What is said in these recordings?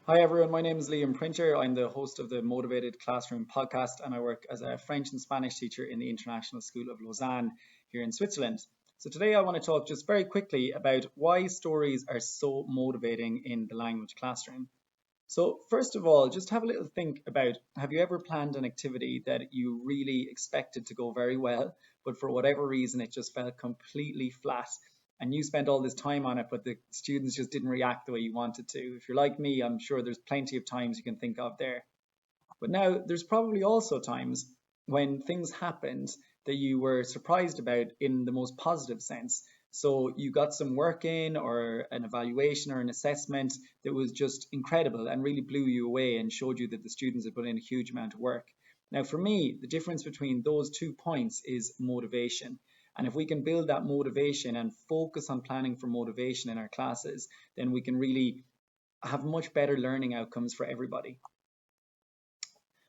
Hi everyone, my name is Liam Printer. I'm the host of the Motivated Classroom podcast and I work as a French and Spanish teacher in the International School of Lausanne here in Switzerland. So today I want to talk just very quickly about why stories are so motivating in the language classroom. So first of all, just have a little think about, have you ever planned an activity that you really expected to go very well, but for whatever reason it just felt completely flat and you spent all this time on it, but the students just didn't react the way you wanted to? If you're like me, I'm sure there's plenty of times you can think of there. But now there's probably also times when things happened that you were surprised about in the most positive sense. So you got some work in or an evaluation or an assessment that was just incredible and really blew you away and showed you that the students had put in a huge amount of work. Now for me, the difference between those 2 points is motivation. And if we can build that motivation and focus on planning for motivation in our classes, then we can really have much better learning outcomes for everybody.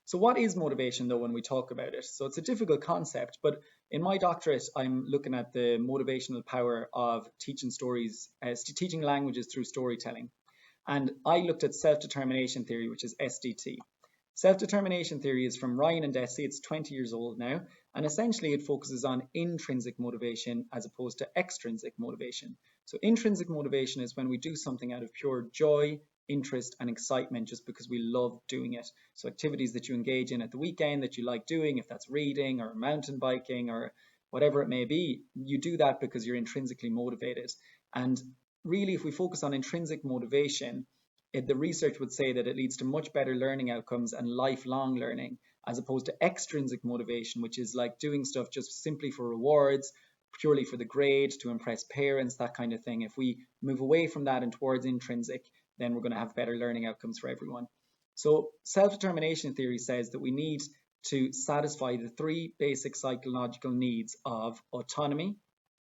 So what is motivation though when we talk about it? So it's a difficult concept, but in my doctorate, I'm looking at the motivational power of teaching teaching languages through storytelling. And I looked at self-determination theory, which is SDT. Self-determination theory is from Ryan and Deci. It's 20 years old now. And essentially it focuses on intrinsic motivation as opposed to extrinsic motivation. So intrinsic motivation is when we do something out of pure joy, interest and excitement just because we love doing it. So activities that you engage in at the weekend that you like doing, if that's reading or mountain biking or whatever it may be, you do that because you're intrinsically motivated. And really, if we focus on intrinsic motivation, the research would say that it leads to much better learning outcomes and lifelong learning, as opposed to extrinsic motivation, which is like doing stuff just simply for rewards, purely for the grade, to impress parents, that kind of thing. If we move away from that and towards intrinsic, then we're going to have better learning outcomes for everyone. So self-determination theory says that we need to satisfy the 3 basic psychological needs of autonomy,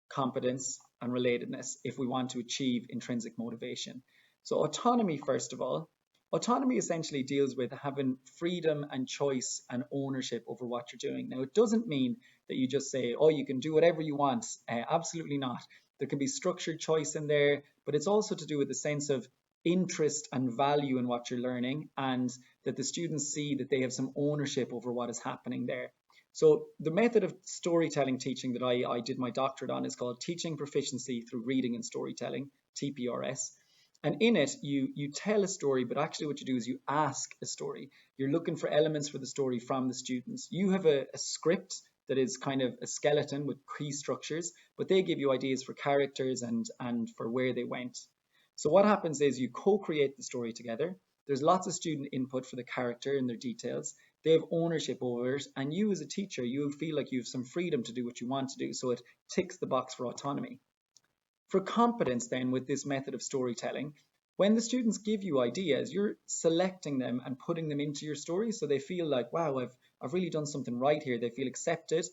competence, and relatedness if we want to achieve intrinsic motivation. So autonomy, first of all, autonomy essentially deals with having freedom and choice and ownership over what you're doing. Now, it doesn't mean that you just say, oh, you can do whatever you want. Absolutely not. There can be structured choice in there, but it's also to do with the sense of interest and value in what you're learning, and that the students see that they have some ownership over what is happening there. So the method of storytelling teaching that I did my doctorate on is called Teaching Proficiency through Reading and Storytelling, TPRS. And in it, you tell a story, but actually what you do is you ask a story. You're looking for elements for the story from the students. You have a script that is kind of a skeleton with key structures, but they give you ideas for characters and for where they went. So what happens is you co-create the story together. There's lots of student input for the character and their details. They have ownership over it. And you as a teacher, you feel like you have some freedom to do what you want to do. So it ticks the box for autonomy. For competence then, with this method of storytelling, when the students give you ideas, you're selecting them and putting them into your story so they feel like, wow, I've really done something right here. They feel accepted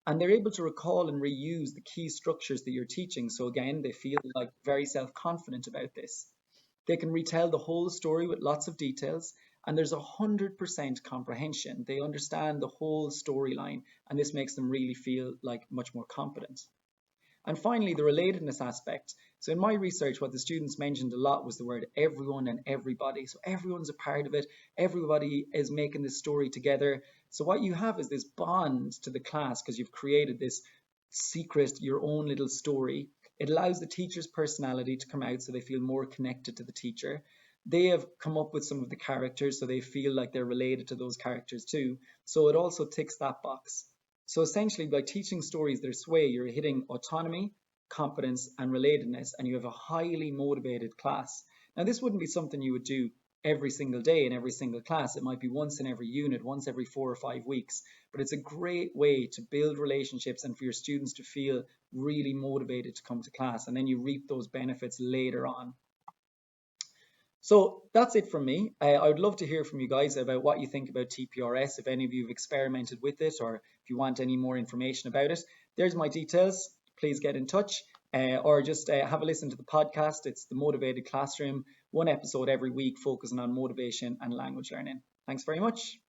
and they're able to recall and reuse the key structures that you're teaching. So again, they feel like very self-confident about this. They can retell the whole story with lots of details, and there's 100% comprehension. They understand the whole storyline, and this makes them really feel like much more competent. And finally, the relatedness aspect. So in my research, what the students mentioned a lot was the word everyone and everybody. So everyone's a part of it. Everybody is making this story together. So what you have is this bond to the class because you've created this secret, your own little story. It allows the teacher's personality to come out so they feel more connected to the teacher. They have come up with some of the characters so they feel like they're related to those characters too. So it also ticks that box. So essentially, by teaching stories this way, you're hitting autonomy, competence, and relatedness, and you have a highly motivated class. Now, this wouldn't be something you would do every single day in every single class. It might be once in every unit, once every 4 or 5 weeks, but it's a great way to build relationships and for your students to feel really motivated to come to class, and then you reap those benefits later on. So that's it from me. I would love to hear from you guys about what you think about TPRS, if any of you have experimented with it, or if you want any more information about it. There's my details. Please get in touch or just have a listen to the podcast. It's the Motivated Classroom, 1 episode every week focusing on motivation and language learning. Thanks very much.